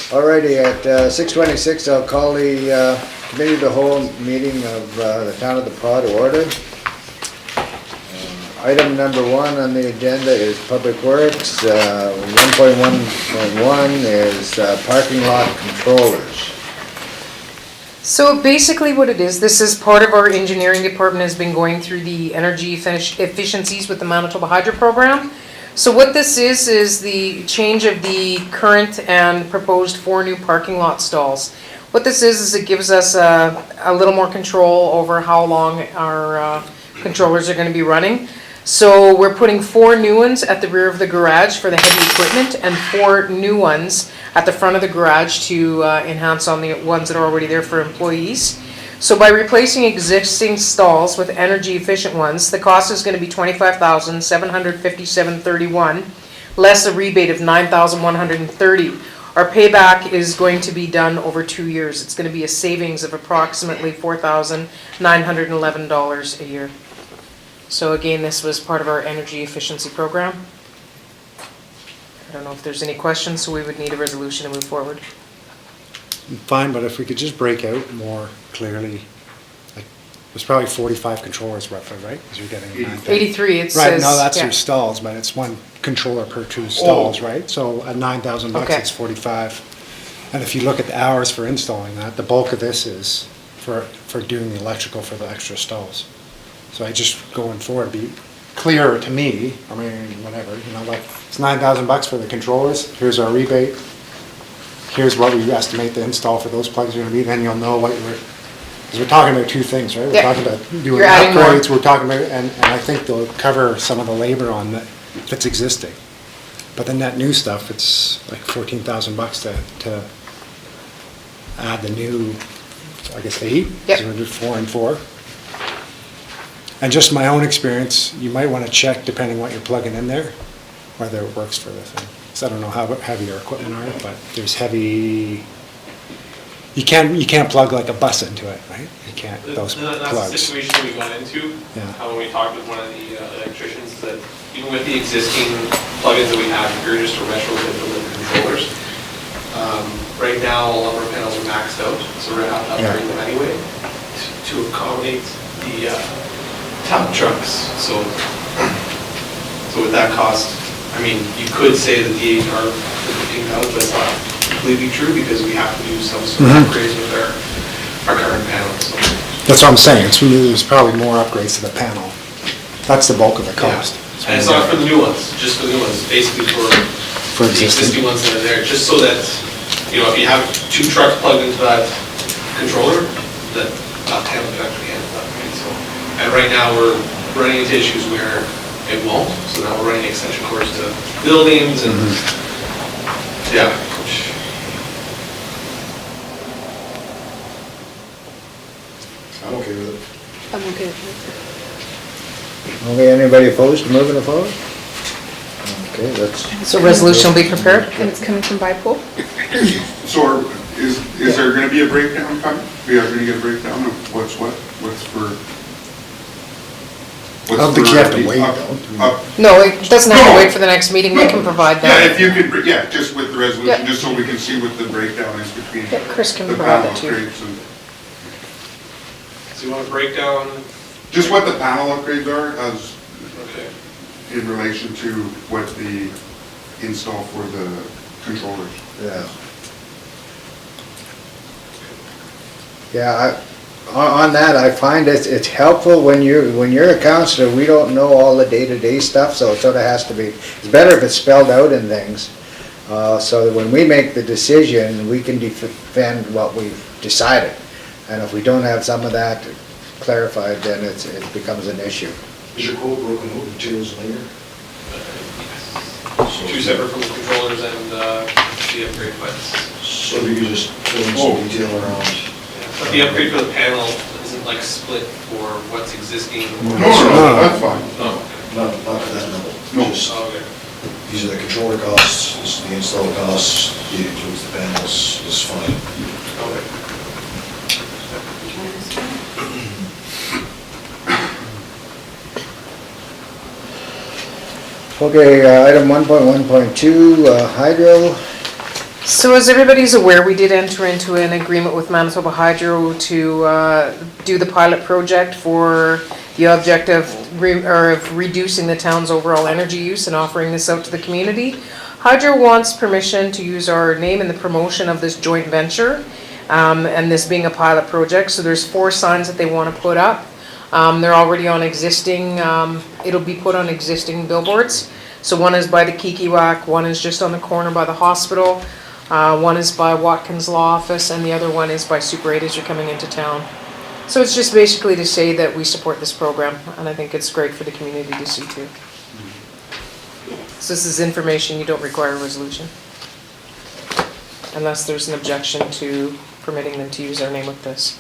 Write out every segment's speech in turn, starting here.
Alrighty, at 6:26, I'll call the committee of the whole meeting of the town of the Paw to order. Item number 1 on the agenda is Public Works. 1.1.1 is parking lot controllers. So basically what it is, this is part of our engineering department has been going through the energy efficiencies with the Manitoba Hydro program. So what this is the change of the current and proposed 4 new parking lot stalls. What this is it gives us a little more control over how long our controllers are going to be running. So we're putting 4 new ones at the rear of the garage for the heavy equipment and 4 new ones at the front of the garage to enhance on the ones that are already there for employees. So by replacing existing stalls with energy efficient ones, the cost is going to be $25,757.31, less a rebate of $9,130. Our payback is going to be done over 2 years. It's going to be a savings of approximately $4,911 a year. So again, this was part of our energy efficiency program. I don't know if there's any questions, so we would need a resolution to move forward. Fine, but if we could just break out more clearly, like, there's probably 45 controllers roughly, right? Because you're getting 83, it says. Right, no, that's yeah. your stalls, but it's 1 controller per 2 stalls, right? So at $9,000 bucks, Okay. it's 45. And if you look at the hours for installing that, the bulk of this is for doing the electrical for the extra stalls. So I just, going forward, be clearer to me, I mean, whatever, you know, like, it's $9,000 bucks for the controllers, here's our rebate, here's what we estimate the install for those plugs are gonna be, then you'll know what because we're talking about 2 things, right? We're Yeah. talking about doing You're adding more. upgrades, we're talking about, and I think they'll cover some of the labor on that's existing. But then that new stuff, it's like $14,000 bucks to add the new, I guess, 8? Yep. So we'll do 4 and 4. And just my own experience, you might want to check, depending what you're plugging in there, whether it works for the thing. So I don't know how heavy your equipment are, but there's heavy, you can't plug like a bus into it, right? You can't, those That's the plugs. situation we got into. Yeah. When we talked with one of the electricians, that even with the existing plugins that we have, if you're just to retrofit the controllers, right now all of our panels are maxed out, so we're gonna have to upgrade them anyway to accommodate the top trucks. So with that cost, I mean, you could say that the 8 are $15,000, but it's not completely true because we have to do some sort of upgrades with our current panels. So. That's what I'm saying, there's probably more upgrades to the panel. That's the bulk of the cost. Yeah. And it's not for the new ones, just for the new ones, basically for the existing ones that are there, just so that, you know, if you have 2 trucks plugged into that controller, that panel can actually handle that, right? So, and right now we're running into issues where it won't, so now we're running extension cords to buildings and, yeah. I'm okay with it. I'm okay with Okay, anybody opposed to moving it forward? Okay, that's, it. So resolution will be prepared? And it's coming from Bipool? So is there gonna be a breakdown coming? We are gonna get a breakdown of what's what? What's for? I don't think you have to wait, though. No, it doesn't have to No. wait for the next meeting, we can provide Yeah, that. if you could, just with the resolution, Yeah. just so we can see what the breakdown is between Yeah, Chris can the provide panel that too. upgrades and, So you want to break down, just what the panel upgrades are as okay. in relation to what the install for the controllers. yeah. Yeah, on that, I find it's helpful when you're a counselor, we don't know all the day-to-day stuff, so it sort of has to be, it's better if it's spelled out in things. So that when we make the decision, we can defend what we've decided. And if we don't have some of that clarified, then it becomes an issue. Is your quote broken out, materials and labor? 2 separate from the controllers and the upgrade plans. So if you could just fill in some detail around. But the upgrade for the panel isn't like split for what's existing. No, that's fine. No. Not for that level. No. Just, Oh, okay. these are the controller costs, this is the install costs, it includes the panels, this is fine. Okay. Okay, item 1.1.2, hydro. So as everybody's aware, we did enter into an agreement with Manitoba Hydro to do the pilot project for the object of reducing the town's overall energy use and offering this out to the community. Hydro wants permission to use our name in the promotion of this joint venture, and this being a pilot project. So there's 4 signs that they want to put up. They're already on existing, it'll be put on existing billboards. So one is by the Kikiwak, one is just on the corner by the hospital, one is by Watkins Law Office, and the other one is by Super 8 as you're coming into town. So it's just basically to say that we support this program, and I think it's great for the community to see too. So this is information, you don't require a resolution. Unless there's an objection to permitting them to use our name with this.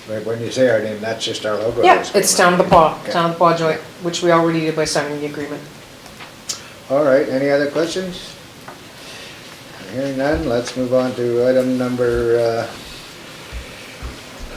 Right, when you say our name, that's just our logo. Yeah, it's Town of the Paw, Okay. Town of the Paw joint, which we already did by signing the agreement. All right, any other questions? Hearing none, let's move on to item number,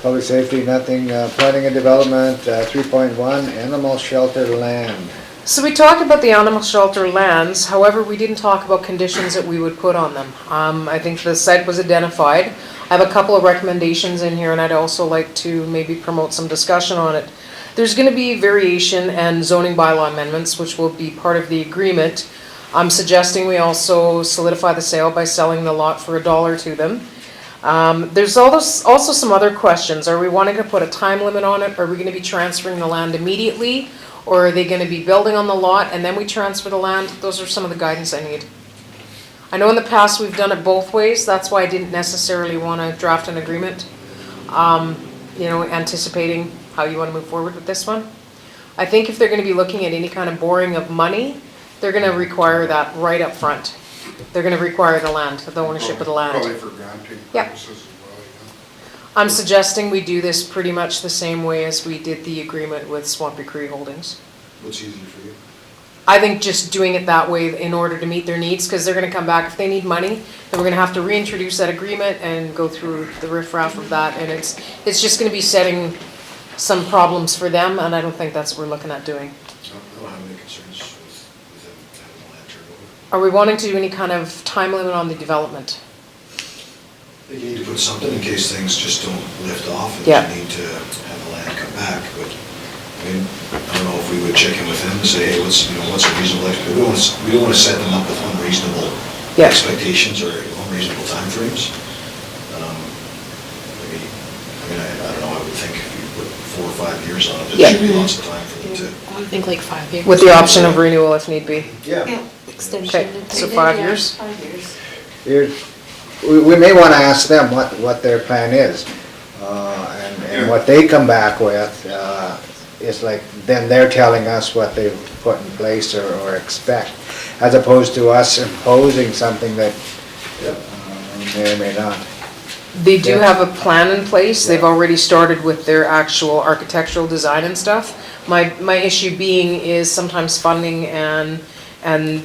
public safety, nothing, planning and development, 3.1, animal shelter land. So we talked about the animal shelter lands, however, we didn't talk about conditions that we would put on them. I think the site was identified. I have a couple of recommendations in here, and I'd also like to maybe promote some discussion on it. There's gonna be variation and zoning bylaw amendments, which will be part of the agreement. I'm suggesting we also solidify the sale by selling the lot for $1 to them. There's also some other questions. Are we wanting to put a time limit on it? Are we gonna be transferring the land immediately? Or are they gonna be building on the lot and then we transfer the land? Those are some of the guidance I need. I know in the past we've done it both ways, that's why I didn't necessarily wanna draft an agreement, you know, anticipating how you wanna move forward with this one. I think if they're gonna be looking at any kind of borrowing of money, they're gonna require that right up front. They're gonna require the land, the ownership of the land. Probably for granting Yep. purposes as well, I'm suggesting we do this pretty much the same way as we did the agreement with Swampy Cree Holdings. What's easier for you? I think just doing it that way in order to meet their needs, because they're gonna come back, if they need money, then we're gonna have to reintroduce that agreement and go through the riffraff of that, and it's just gonna be setting some problems for them, and I don't think that's what we're looking at doing. I don't have any concerns with them having the land turned over. Are we wanting to do any kind of time limit on the development? I think you need to put something in case things just don't lift off and Yeah. you need to have the land come back, but, I mean, I don't know if we would check in with them and say, hey, what's a reasonable, we don't wanna set them up with unreasonable Yeah. expectations or unreasonable timeframes. Maybe, I don't know, I would think if you put 4 or 5 years on it, Yeah. there should be lots of time for them to. I think like 5 years. With the option of renewal if need be. Yeah. Extension. Okay, so 5 years? 5 years. Here, we may wanna ask them what their plan is, and what they come back with, is like, then they're telling us what they've put in place or expect, as opposed to us imposing something that may or may not. They do Yeah. have a plan in place, they've Yeah. already started with their actual architectural design and stuff. My issue being is sometimes funding and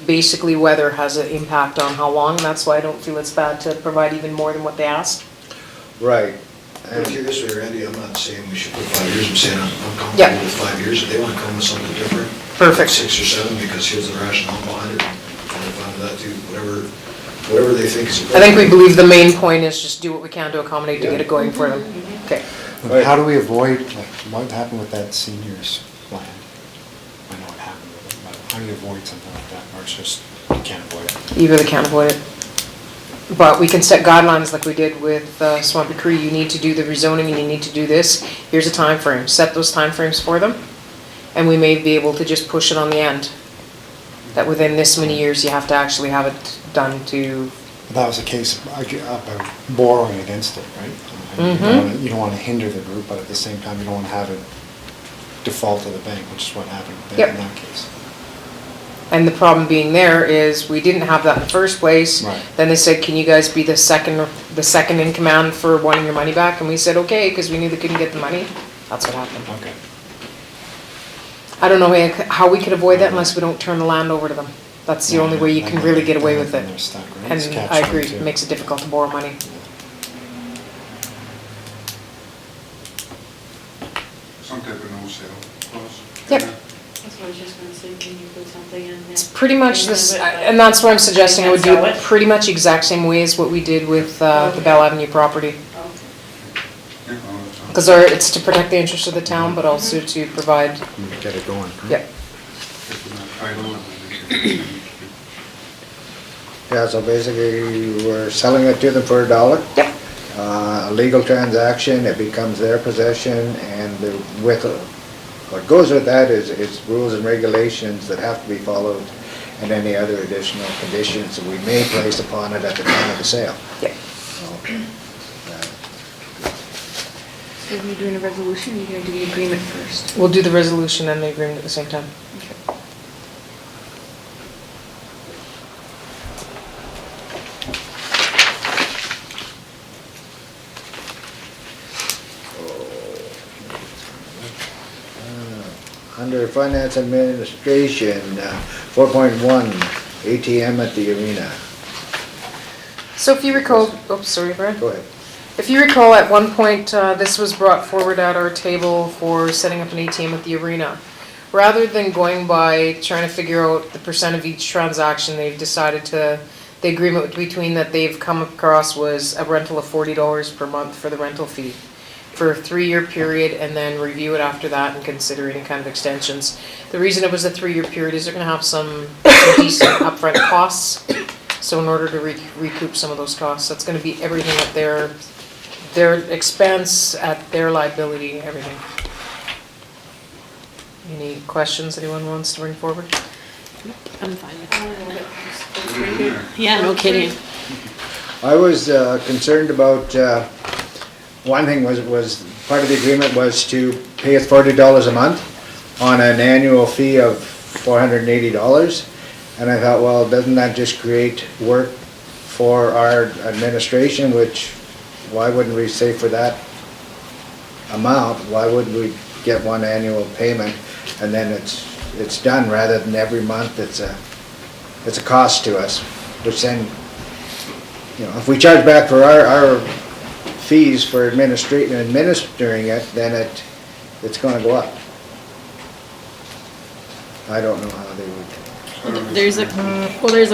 basically weather has an impact on how long, that's why I don't feel it's bad to provide even more than what they ask. Right. But if you're this way, Randy, I'm not saying we should put 5 years, I'm saying I'm Yeah. comfortable with 5 years. If they wanna come with something different. Perfect. 6 or 7, because here's the rationale behind it, I'm fine with that too, whatever they think is. I think we believe the main point is just do what we can to accommodate to get it going for them. Okay. Right. How do we avoid, like, what happened with that seniors land? I know what happened with it, but how do you avoid something like that, or it's just, you can't avoid it? You really can't avoid it. But we can set guidelines like we did with Swampy Cree. You need to do the rezoning and you need to do this. Here's a time frame. Set those time frames for them. And we may be able to just push it on the end. That within this many years, you have to actually have it done to, But that was the case about borrowing against it, right? You don't wanna hinder the group, but at the same time, you don't wanna have it default to the bank, which is what happened there in Yep. that case. and the problem being there is we didn't have that in the first place. Right. Then they said, can you guys be the second in command for wanting your money back? And we said, okay, because we knew they couldn't get the money. That's what happened. Okay. I don't know how we could avoid that unless we don't turn the land over to them. That's the only way you can really get away with it. They're stuck, right? And It's catch I agree, 22. it makes it difficult to borrow money. Some type of no sale clause. Yep. That's what I was just gonna say, can you put something in there? It's pretty much this, and that's what I'm suggesting, I would do it pretty much the exact same way as what we did with the Bell Avenue property. Yeah, well, that's all. Because it's to protect the interest of the town, but also to provide, Get it going. yeah. Get to that title and then Yeah, so basically, we're selling it to them for $1. Yep. A legal transaction, it becomes their possession, and what goes with that is rules and regulations that have to be followed, and any other additional conditions that we may place upon it at the time of the sale. Yep. So are you doing a resolution, or are you gonna do the agreement first? We'll do the resolution and the agreement at the same time. Under Finance Administration, 4.1, ATM at the arena. So if you recall, oops, sorry, Brad. Go ahead. If you recall, at one point, this was brought forward at our table for setting up an ATM at the arena. Rather than going by trying to figure out the percent of each transaction, they've decided to, the agreement between that they've come across was a rental of $40 per month for the rental fee for a 3-year period, and then review it after that and consider any kind of extensions. The reason it was a 3-year period is they're gonna have some decent upfront costs. So in order to recoup some of those costs, that's gonna be everything at their expense, at their liability, everything. Any questions anyone wants to bring forward? I'm fine with it. Yeah, no kidding. I was concerned about, one thing was, part of the agreement was to pay us $40 a month on an annual fee of $480. And I thought, well, doesn't that just create work for our administration, which, why wouldn't we say for that amount, why wouldn't we get one annual payment and then it's done, rather than every month it's a cost to us, which then, you know, if we charge back for our fees for administering it, then it's gonna go up. I don't know how they would. There's a I'm clause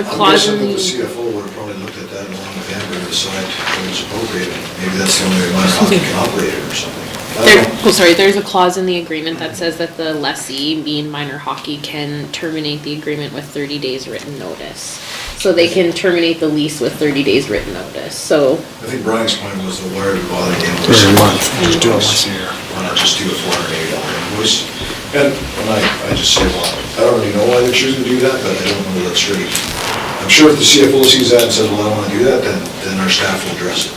guessing in that the the, CFO would have probably looked at that along with Amber to decide when it's appropriate. Maybe that's the only way my hockey can operate it or something. there's a clause in the agreement that says that the lessee, being Minor Hockey, can terminate the agreement with 30 days written notice. So they can terminate the lease with 30 days written notice, so. I think Brian's point was the why are we bothering gambling? Every month, just do it once a year. Why not just do a $480 invoice? And I just say, well, I don't really know why they're choosing to do that, but I don't know that straight. I'm sure if the CFO sees that and says, well, I don't want to do that, then our staff will address it.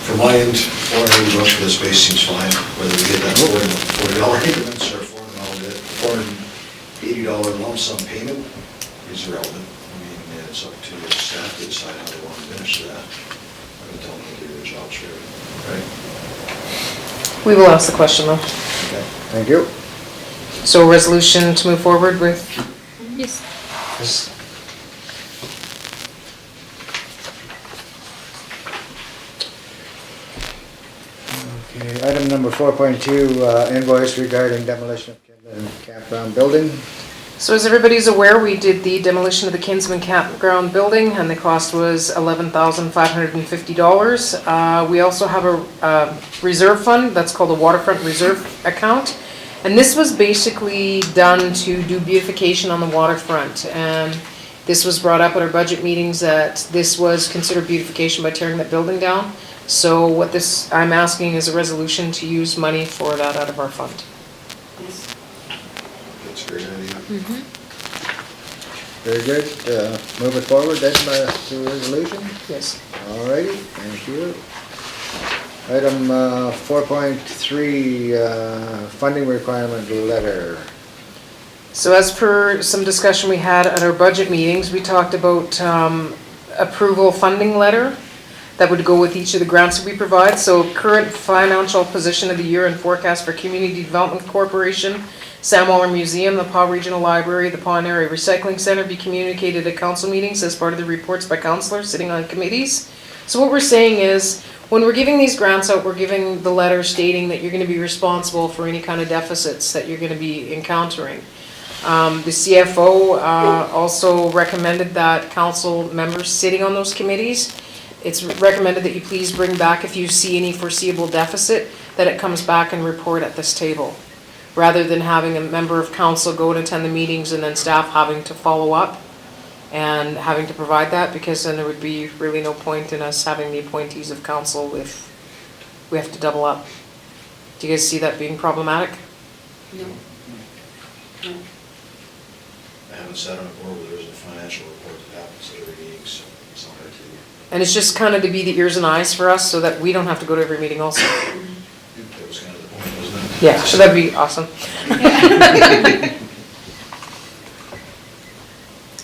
From my end, $480 for the space seems fine, whether we get that $40 increments or $480 lump sum payment is irrelevant. I mean, it's up to the staff to decide how they want to administer that. I'm going to tell them to do their jobs for everything, right? We will ask the question though. Okay, thank you. So a resolution to move forward with, Yes. Okay, item number 4.2, invoice regarding demolition of Kinsman Campground building. so as everybody's aware, we did the demolition of the Kinsman Campground building and the cost was $11,550. We also have a reserve fund that's called a waterfront reserve account. And this was basically done to do beautification on the waterfront. And this was brought up at our budget meetings that this was considered beautification by tearing that building down. So what this, I'm asking is a resolution to use money for that out of our fund. That's a great idea. Very good. Move it forward then to resolution. Yes. All righty, thank you. Item 4.3, funding requirement letter. So as per some discussion we had at our budget meetings, we talked about approval funding letter that would go with each of the grants that we provide. So current financial position of the year and forecast for Community Development Corporation, Sam Waller Museum, the Paw Regional Library, the Paw Area Recycling Center be communicated at council meetings as part of the reports by councillors sitting on committees. So what we're saying is, when we're giving these grants out, we're giving the letter stating that you're gonna be responsible for any kind of deficits that you're gonna be encountering. The CFO also recommended that council members sitting on those committees, it's recommended that you please bring back, if you see any foreseeable deficit, that it comes back and report at this table, rather than having a member of council go and attend the meetings and then staff having to follow up and having to provide that, because then there would be really no point in us having the appointees of council if we have to double up. Do you guys see that being problematic? No. I haven't sat on a board where there's a financial report that happens at every meeting, so it's not hard to do. And it's just kind of to be the ears and eyes for us so that we don't have to go to every meeting also. That was kind of the point, wasn't it? Yeah, so that'd be awesome.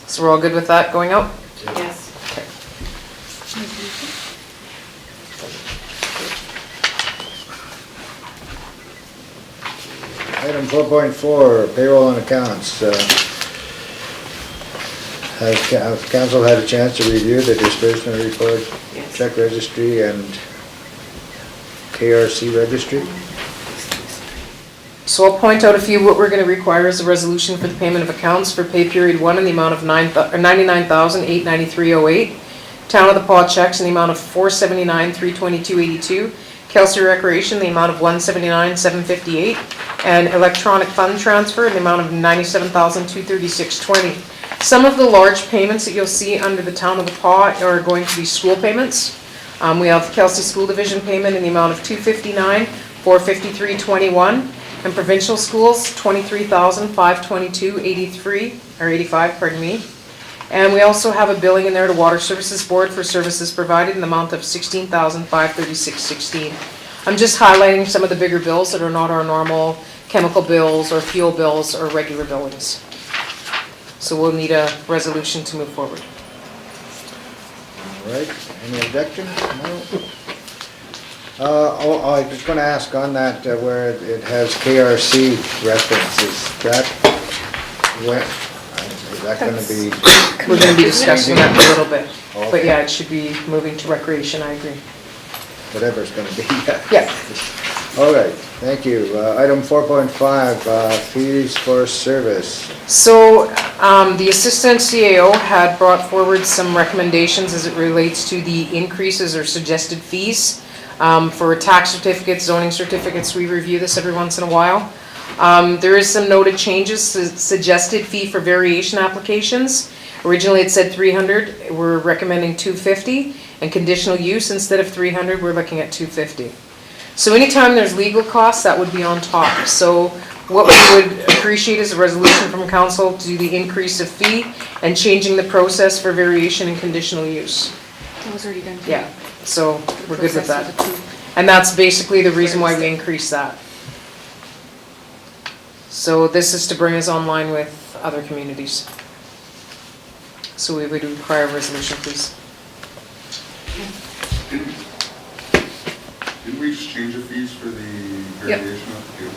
So we're all good with that going out? Yes. Item 4.4, payroll and accounts. Has council had a chance to review the disbursement report, Yes. check registry and KRC registry? So I'll point out a few. What we're gonna require is a resolution for the payment of accounts for pay period 1 in the amount of $99,893.08. Town of the Paw checks in the amount of $479,322.82. Kelsey Recreation, the amount of $179,758. And electronic fund transfer in the amount of $97,236.20. Some of the large payments that you'll see under the Town of the Paw are going to be school payments. We have Kelsey School Division payment in the amount of $259,453.21. And provincial schools, $23,522.83, or 85, pardon me. And we also have a billing in there to Water Services Board for services provided in the amount of $16,536.16. I'm just highlighting some of the bigger bills that are not our normal chemical bills or fuel bills or regular billings. So we'll need a resolution to move forward. All right, any objections? No? I was gonna ask on that, where it has KRC references, that, when, is that gonna be, We're gonna be discussing that in a little bit. But Okay. yeah, it should be moving to recreation, I agree. whatever it's gonna be? Yeah. All right, thank you. Item 4.5, fees for service. So, the Assistant CAO had brought forward some recommendations as it relates to the increases or suggested fees. For tax certificates, zoning certificates, we review this every once in a while. There is some noted changes, suggested fee for variation applications. Originally it said 300, we're recommending 250, and conditional use, instead of 300, we're looking at 250. So anytime there's legal costs, that would be on top. So what we would appreciate is a resolution from council to do the increase of fee and changing the process for variation and conditional use. That was already done. Yeah, so we're good with that. Process was approved. And that's basically the reason why we increased that. So this is to bring us online with other communities. So we would require a resolution, please. Didn't we just change the fees for the Yep. variation application?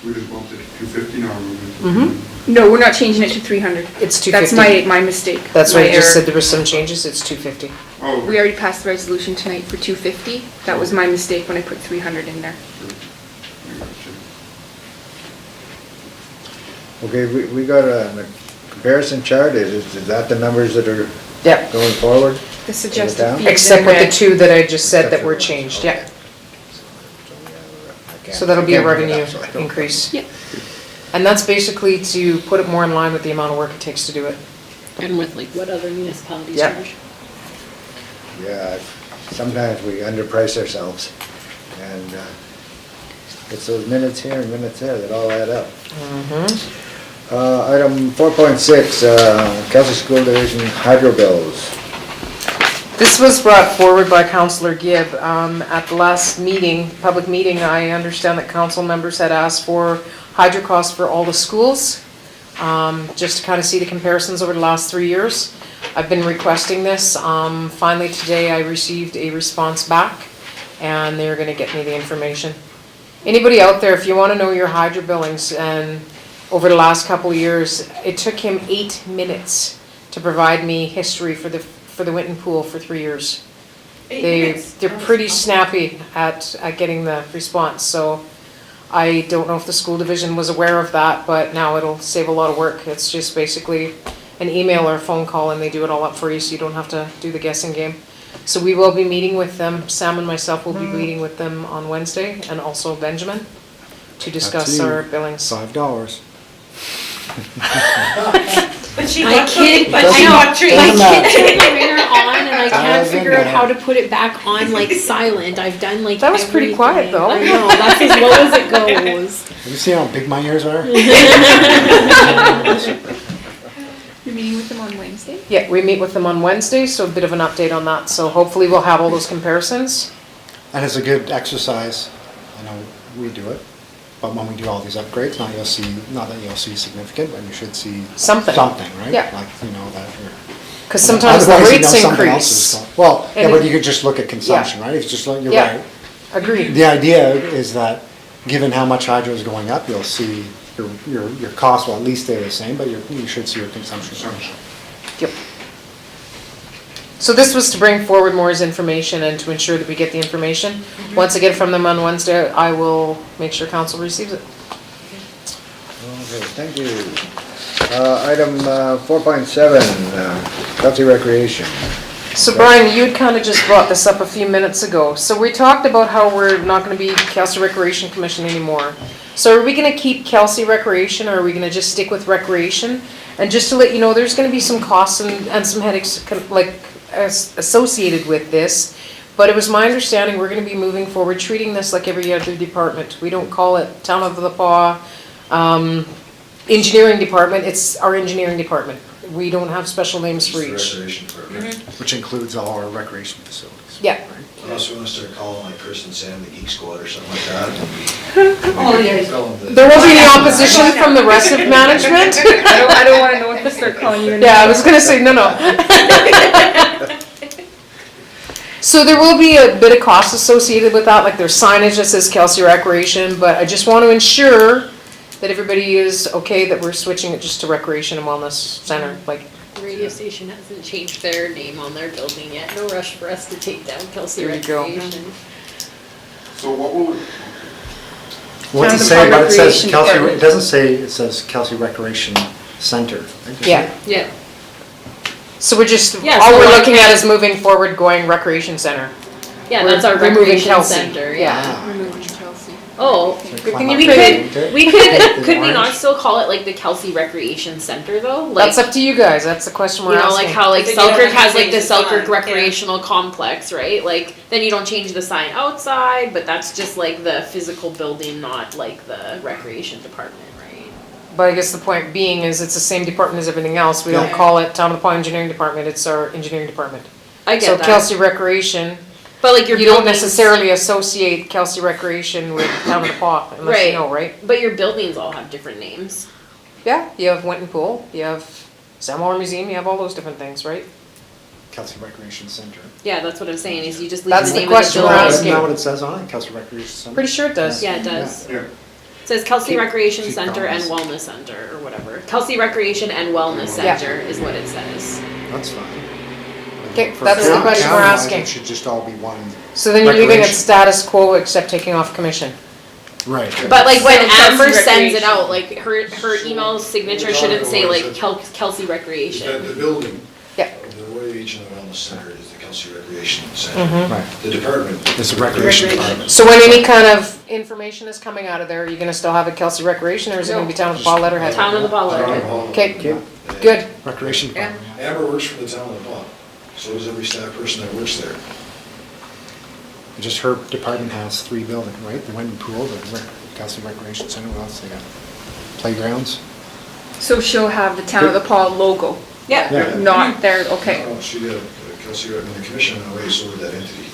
We just bumped it to 250 now, we're moving to. No, we're not changing it to 300. It's That's 250. my mistake. That's why my I just error. said there was some changes, it's 250. Oh, We already passed the resolution tonight for 250. That was my mistake when I put 300 in there. I gotcha. Okay, we got a comparison chart, is that the numbers that are Yep, going forward? The suggested down? fees in except with the red. two that I just said that were changed, yeah. So that'll be a revenue increase. Yep. And that's basically to put it more in line with the amount of work it takes to do it. And with like what other municipalities Yep. charge. Yeah, sometimes we underprice ourselves, and it's those minutes here and minutes there that all add up. Item 4.6, Kelsey School Division hydro bills. This was brought forward by Councillor Gibb. At the last meeting, public meeting, I understand that council members had asked for hydro costs for all the schools, just to kind of see the comparisons over the last 3 years. I've been requesting this. Finally today I received a response back, and they're gonna get me the information. Anybody out there, if you wanna know your hydro billings, and over the last couple of years, it took him 8 minutes to provide me history for the Winton Pool for 3 years. They're pretty snappy at getting the response, so I don't know if the school division was aware of that, but now it'll save a lot of work. It's just basically an email or a phone call, and they do it all up for you, so you don't have to do the guessing game. So we will be meeting with them, Sam and myself will be meeting with them on Wednesday, and also Benjamin, to discuss our billings. $5. My kid, my kid turned my ringer on and I can't figure out how to put it back on like silent. I've done like That was pretty quiet, everything. though. I know, that's as low as it goes. Have you seen how big my ears are? You're meeting with them on Wednesday? Yeah, we meet with them on Wednesday, so a bit of an update on that, so hopefully we'll have all those comparisons. And it's a good exercise. I know we do it. But when we do all these upgrades, not that you'll see significant, but you should see Something. something, right? Yeah. Like, you know, that you're. Because sometimes the Otherwise, you know rates something else is increase. going- Well, yeah, And but it- you could just look at consumption, right? If you just look, you're Yeah. right. Agreed. The idea is that, given how much hydro is going up, you'll see your cost will at least stay the same, but you should see your consumption. Yep. So this was to bring forward Moore's information and to ensure that we get the information. Once I get it from them on Wednesday, I will make sure council receives it. Okay, thank you. Item 4.7, Kelsey Recreation. So Brian, you had kind of just brought this up a few minutes ago. So we talked about how we're not going to be Kelsey Recreation Commission anymore. So are we going to keep Kelsey Recreation, or are we going to just stick with Recreation? And just to let you know, there's going to be some costs and some headaches associated with this. But it was my understanding we're going to be moving forward, treating this like every other department. We don't call it Town of the Paw Engineering Department, it's our engineering department. We don't have special names for each. Recreation department. Which includes all our recreation facilities. Yeah. right? Unless we want to start calling like Chris and Sam the Geek Squad or something like that. Oh, yeah. There won't be any opposition from the rest of management? I don't wanna know what to start calling you. Yeah, I was gonna say, no. So there will be a bit of cost associated with that, like there's signage that says Kelsey Recreation, but I just want to ensure that everybody is okay that we're switching it just to Recreation and Wellness Center, like, The radio station hasn't changed their name on their building yet. No rush for us to take down Kelsey There you go. Recreation. So what will, What's it Town say, of but it says Recreation Kelsey, Department. it doesn't say, it says Kelsey Recreation Center. right? Does yeah. it? Yeah. So we're just, Yeah, all so we're like- looking at is moving forward, going Recreation Center. Yeah, We're that's our removing recreation Kelsey. center, yeah. Ah, Removing Chelsea. Oh, Good thing you we created- could, The could we not orange. still call it like the Kelsey Recreation Center though? Like, That's up to you guys, that's the question we're you know, asking. like how like But you don't Selkirk have to has like change the the sign, Selkirk yeah. recreational complex, right? Like, then you don't change the sign outside, but that's just like the physical building, not like the recreation department, right? But I guess the point being is it's the same department as everything else. We don't Yeah. call it Town of the Paw Engineering Department, it's our engineering department. I get So that. Kelsey Recreation, But like your you don't buildings- necessarily associate Kelsey Recreation with Town of the Paw unless you Right. know, right? But your buildings all have different names. Yeah, you have Winton Pool, you have Samwell Museum, you have all those different things, right? Kelsey Recreation Center. Yeah, that's what I'm saying, is you just leave That's the the name of the question we're building. asking. Isn't that what it says on it, Kelsey Recreation Center? Pretty sure it does. Yeah, it does. yeah, It says Kelsey Keep- Recreation keep Center and going. Wellness Center, or whatever. Kelsey Recreation and Wellness Yeah. Center is what it says. That's fine. Okay, For that's the town- question we're town-wise, asking. It should just all be one. So then you're leaving it Recreation. status quo except taking off commission. Right. But like when Kelsey Amber sends it Recreation. out, like her email signature shouldn't say like Kelsey The Recreation. building. Yeah. The Roy H. and the Wellness Center is the Kelsey Recreation Mm-hmm. Center. Right. The department. It's a recreation department. So when any kind of information is coming out of there, are you gonna still have a Kelsey Recreation or is it gonna be Town of the Paw letterhead? Town of the Paw letterhead. Okay, good. Recreation department. Amber works for the town of the Paw. So does every staff person that works there. Just her department has 3 buildings, right? The Winton Pool, the Kelsey Recreation Center, what else they got? Playgrounds? So she'll have the Town of the Paw logo, Yeah. Yeah. not their, okay. Oh, she, Kelsey, I mean, the commission in a way sold that entity,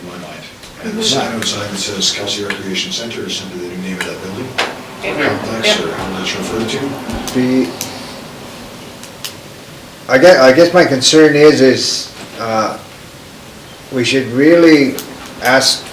in my mind. And the sign outside that says Kelsey Recreation Center is simply the new name of that building, complex, or how that's referred to. I guess my concern is, we should really ask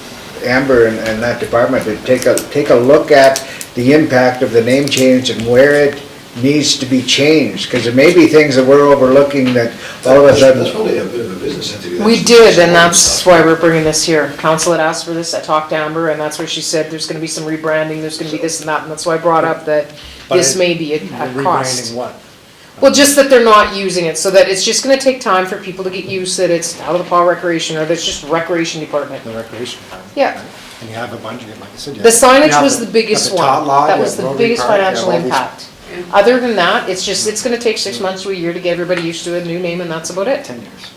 Amber and that department to take a look at the impact of the name change and where it needs to be changed, because there may be things that we're overlooking that all of a That's sudden, probably a bit of a business entity. We that's- did, and that's why we're bringing this here. Council had asked for this, I talked to Amber, and that's where she said there's gonna be some rebranding, there's gonna be this and that, and that's why I brought up that this may be at Rebranding cost. what? Well, just that they're not using it, so that it's just gonna take time for people to get used that it's out of the Paul Recreation, or that's just Recreation Department. The recreation department. Yeah. And you have a bunch, like I said. you The have- signage you have was the biggest at the top one, lot, that you was have the Rotary biggest Park, you have financial all these- impact. Other than that, it's just, it's gonna take 6 months to a year to get everybody used to a new name, and that's about it. 10 years.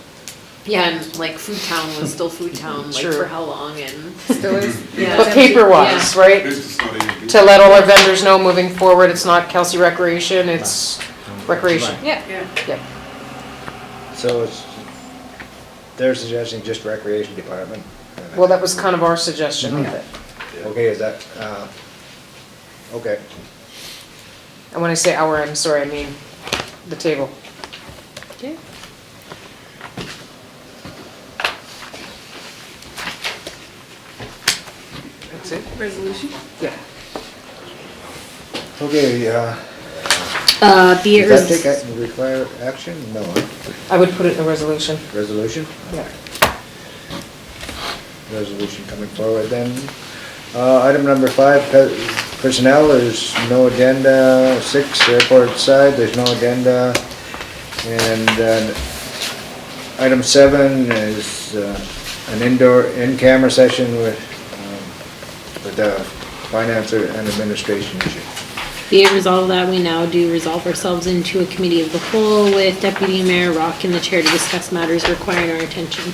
Yeah, and like Food Town was still Food Town, like True. for how long and. Still is. Yeah. But paper-wise, right? It's just not easy. To let all our vendors know moving forward, it's not Kelsey Recreation, it's Recreation. Yeah. Yep. so it's, they're suggesting just recreation department. Well, that was kind of our suggestion of it. Okay, is that, okay. And when I say our, I'm sorry, I mean the table. Okay. That's it? Resolution? Yeah. Okay, Be it does that res- take, require action? No, I would put it in the resolution. resolution? Yeah. Resolution coming forward then. Item number 5, personnel, there's no agenda. 6, airport side, there's no agenda. And item 7 is an indoor, in-camera session with the finance and administration issue. Be it resolved that we now do resolve ourselves into a committee of the whole with Deputy Mayor Rock in the chair to discuss matters requiring our attention.